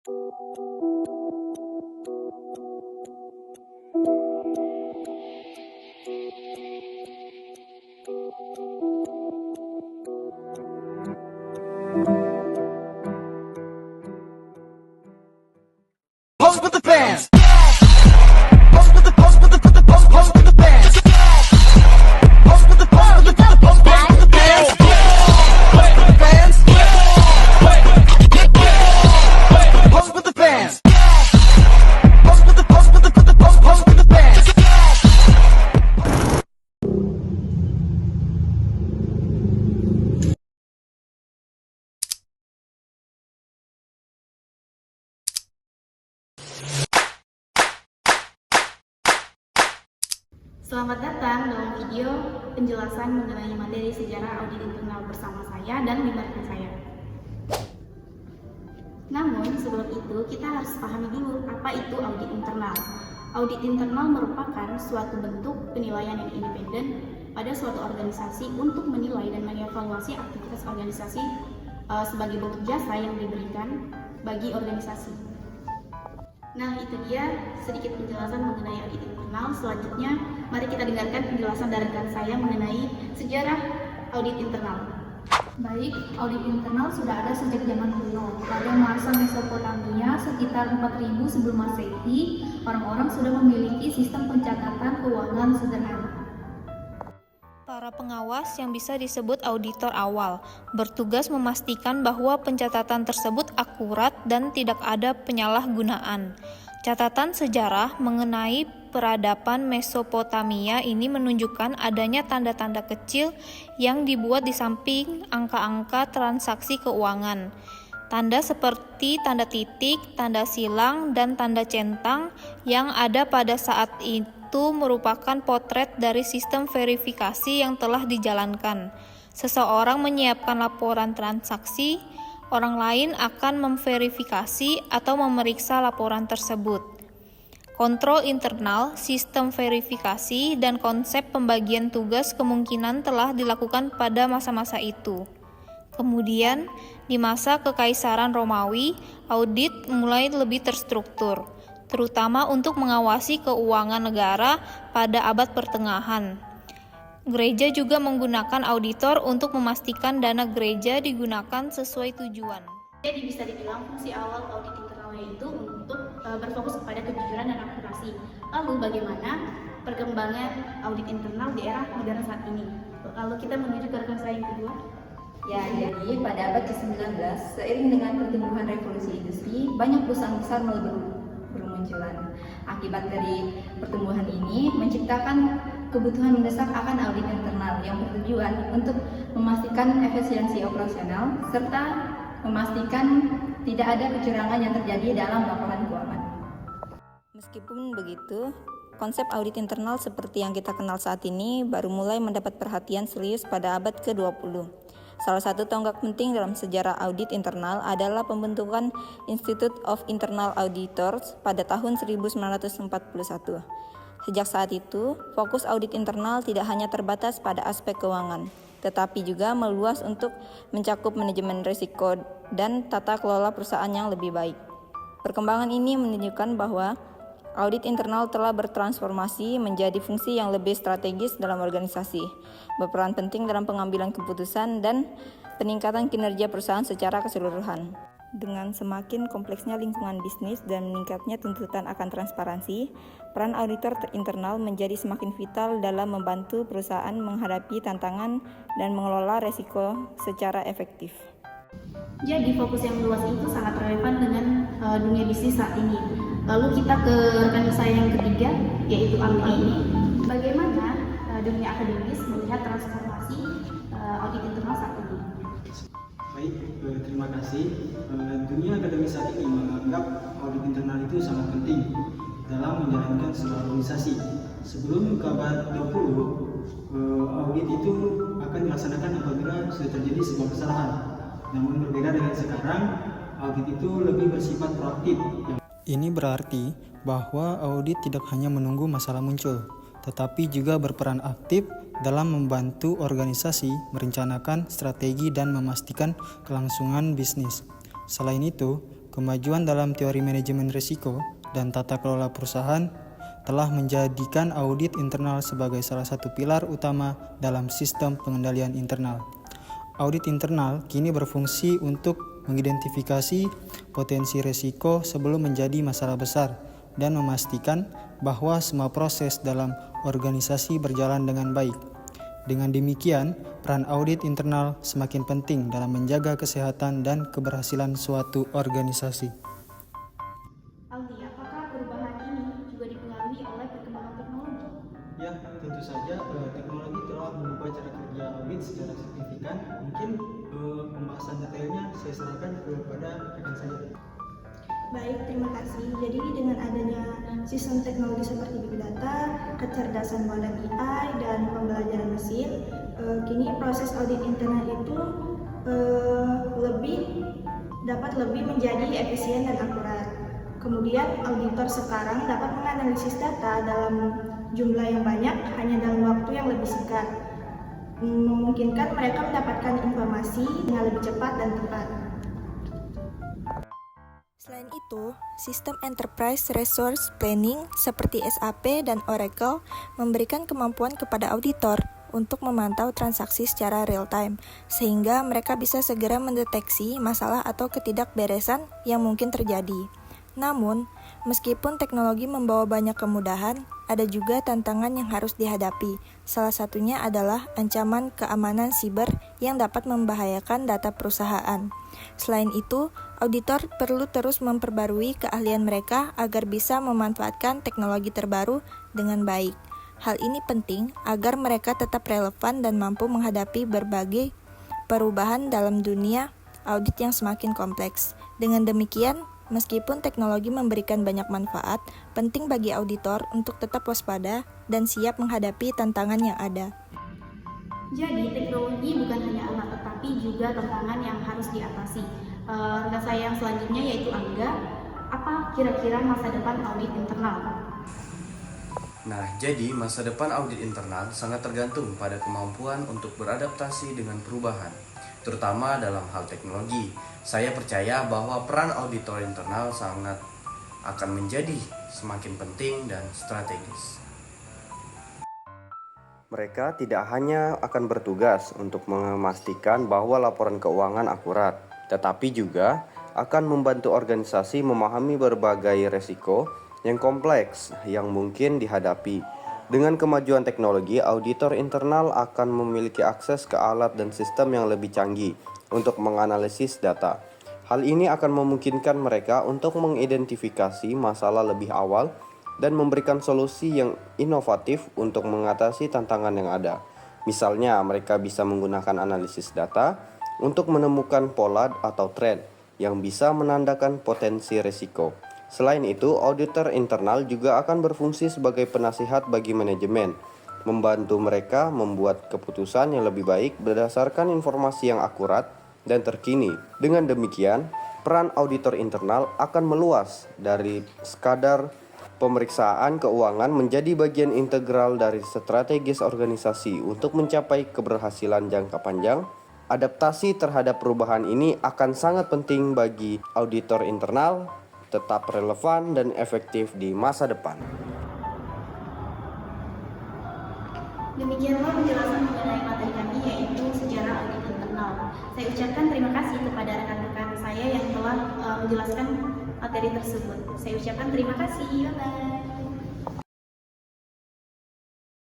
Pose with the fans. Pose with the pose with the pose with the pose pose with the fans. Pose with the pose with the pose pose pose with the fans. Pose with the fans. Pose with the fans. Pose with the pose with the pose pose with the fans. Selamat datang dalam video penjelasan mengenai materi sejarah audit internal bersama saya dan lima rekan saya. Namun sebelum itu kita harus pahami dulu apa itu audit internal. Audit internal merupakan suatu bentuk penilaian yang independen pada suatu organisasi untuk menilai dan mengevaluasi aktivitas organisasi sebagai bentuk jasa yang diberikan bagi organisasi. Nah, itu dia sedikit penjelasan mengenai audit internal. Selanjutnya, mari kita dengarkan penjelasan dari rekan saya mengenai sejarah audit internal. Baik, audit internal sudah ada sejak zaman kuno. Pada masa Mesopotamia sekitar 4000 sebelum Masehi, orang-orang sudah memiliki sistem pencatatan keuangan sederhana. Para pengawas yang bisa disebut auditor awal bertugas memastikan bahwa pencatatan tersebut akurat dan tidak ada penyalahgunaan. Catatan sejarah mengenai peradaban Mesopotamia ini menunjukkan adanya tanda-tanda kecil yang dibuat di samping angka-angka transaksi keuangan. Tanda seperti tanda titik, tanda silang, dan tanda centang yang ada pada saat itu merupakan potret dari sistem verifikasi yang telah dijalankan. Seseorang menyiapkan laporan transaksi, orang lain akan memverifikasi atau memeriksa laporan tersebut. Kontrol internal, sistem verifikasi, dan konsep pembagian tugas kemungkinan telah dilakukan pada masa-masa itu. Kemudian, di masa Kekaisaran Romawi, audit mulai lebih terstruktur, terutama untuk mengawasi keuangan negara pada abad pertengahan. Gereja juga menggunakan auditor untuk memastikan dana gereja digunakan sesuai tujuan. Jadi bisa dibilang fungsi awal audit internalnya itu untuk berfokus kepada kejujuran dan akurasi. Lalu bagaimana perkembangan audit internal di era modern saat ini? Lalu kita menuju ke rekan saya yang kedua. Ya, jadi pada abad ke-19, seiring dengan pertumbuhan revolusi industri, banyak perusahaan besar mulai bermunculan. Akibat dari pertumbuhan ini menciptakan kebutuhan mendesak akan audit internal yang bertujuan untuk memastikan efisiensi operasional serta memastikan tidak ada kecurangan yang terjadi dalam laporan keuangan. Meskipun begitu, konsep audit internal seperti yang kita kenal saat ini baru mulai mendapat perhatian serius pada abad ke-20. Salah satu tonggak penting dalam sejarah audit internal adalah pembentukan Institute of Internal Auditors pada tahun 1941. Sejak saat itu, fokus audit internal tidak hanya terbatas pada aspek keuangan, tetapi juga meluas untuk mencakup manajemen risiko dan tata kelola perusahaan yang lebih baik. Perkembangan ini menunjukkan bahwa audit internal telah bertransformasi menjadi fungsi yang lebih strategis dalam organisasi, berperan penting dalam pengambilan keputusan dan peningkatan kinerja perusahaan secara keseluruhan. Dengan semakin kompleksnya lingkungan bisnis dan meningkatnya tuntutan akan transparansi, peran auditor internal menjadi semakin vital dalam membantu perusahaan menghadapi tantangan dan mengelola risiko secara efektif. Jadi fokus yang luas itu sangat relevan dengan dunia bisnis saat ini. Lalu kita ke rekan saya yang ketiga, yaitu Alfi. Bagaimana dunia akademis melihat transformasi audit internal saat ini? Baik, terima kasih. Dunia akademis saat ini menganggap audit internal itu sangat penting dalam menjalankan sebuah organisasi. Sebelum ke abad 20, audit itu akan dilaksanakan apabila sudah terjadi sebuah kesalahan. Namun berbeda dengan sekarang, audit itu lebih bersifat proaktif. Ini berarti bahwa audit tidak hanya menunggu masalah muncul, tetapi juga berperan aktif dalam membantu organisasi merencanakan strategi dan memastikan kelangsungan bisnis. Selain itu, kemajuan dalam teori manajemen risiko dan tata kelola perusahaan telah menjadikan audit internal sebagai salah satu pilar utama dalam sistem pengendalian internal. Audit internal kini berfungsi untuk mengidentifikasi potensi risiko sebelum menjadi masalah besar dan memastikan bahwa semua proses dalam organisasi berjalan dengan baik. Dengan demikian, peran audit internal semakin penting dalam menjaga kesehatan dan keberhasilan suatu organisasi. Aldi, apakah perubahan ini juga dipengaruhi oleh perkembangan teknologi? Ya, tentu saja teknologi telah mengubah cara kerja audit secara signifikan. Mungkin pembahasan detailnya saya serahkan kepada rekan saya. Baik, terima kasih. Jadi dengan adanya sistem teknologi seperti Big Data, kecerdasan buatan AI, dan pembelajaran mesin, kini proses audit internal itu dapat lebih menjadi efisien dan akurat. Kemudian auditor sekarang dapat menganalisis data dalam jumlah yang banyak hanya dalam waktu yang lebih singkat, memungkinkan mereka mendapatkan informasi dengan lebih cepat dan tepat. Selain itu, sistem Enterprise Resource Planning seperti SAP dan Oracle memberikan kemampuan kepada auditor untuk memantau transaksi secara real-time, sehingga mereka bisa segera mendeteksi masalah atau ketidakberesan yang mungkin terjadi. Namun, meskipun teknologi membawa banyak kemudahan, ada juga tantangan yang harus dihadapi. Salah satunya adalah ancaman keamanan siber yang dapat membahayakan data perusahaan. Selain itu, auditor perlu terus memperbarui keahlian mereka agar bisa memanfaatkan teknologi terbaru dengan baik. Hal ini penting agar mereka tetap relevan dan mampu menghadapi berbagai perubahan dalam dunia audit yang semakin kompleks. Dengan demikian, meskipun teknologi memberikan banyak manfaat, penting bagi auditor untuk tetap waspada dan siap menghadapi tantangan yang ada. Jadi, teknologi bukan hanya alat, tetapi juga tantangan yang harus diatasi. Rekan saya yang selanjutnya yaitu Angga. Apa kira-kira masa depan audit internal? Nah, jadi masa depan audit internal sangat tergantung pada kemampuan untuk beradaptasi dengan perubahan, terutama dalam hal teknologi. Saya percaya bahwa peran auditor internal sangat akan menjadi semakin penting dan strategis. Mereka tidak hanya akan bertugas untuk memastikan bahwa laporan keuangan akurat, tetapi juga akan membantu organisasi memahami berbagai resiko yang kompleks yang mungkin dihadapi. Dengan kemajuan teknologi, auditor internal akan memiliki akses ke alat dan sistem yang lebih canggih untuk menganalisis data. Hal ini akan memungkinkan mereka untuk mengidentifikasi masalah lebih awal dan memberikan solusi yang inovatif untuk mengatasi tantangan yang ada. Misalnya, mereka bisa menggunakan analisis data untuk menemukan pola atau tren yang bisa menandakan potensi risiko. Selain itu, auditor internal juga akan berfungsi sebagai penasihat bagi manajemen, membantu mereka membuat keputusan yang lebih baik berdasarkan informasi yang akurat dan terkini. Dengan demikian, peran auditor internal akan meluas dari sekadar pemeriksaan keuangan menjadi bagian integral dari strategis organisasi untuk mencapai keberhasilan jangka panjang. Adaptasi terhadap perubahan ini akan sangat penting bagi auditor internal tetap relevan dan efektif di masa depan. Demikianlah penjelasan mengenai materi kami yaitu sejarah audit internal. Saya ucapkan terima kasih kepada rekan-rekan saya yang telah menjelaskan materi tersebut. Saya ucapkan terima kasih. Bye-bye.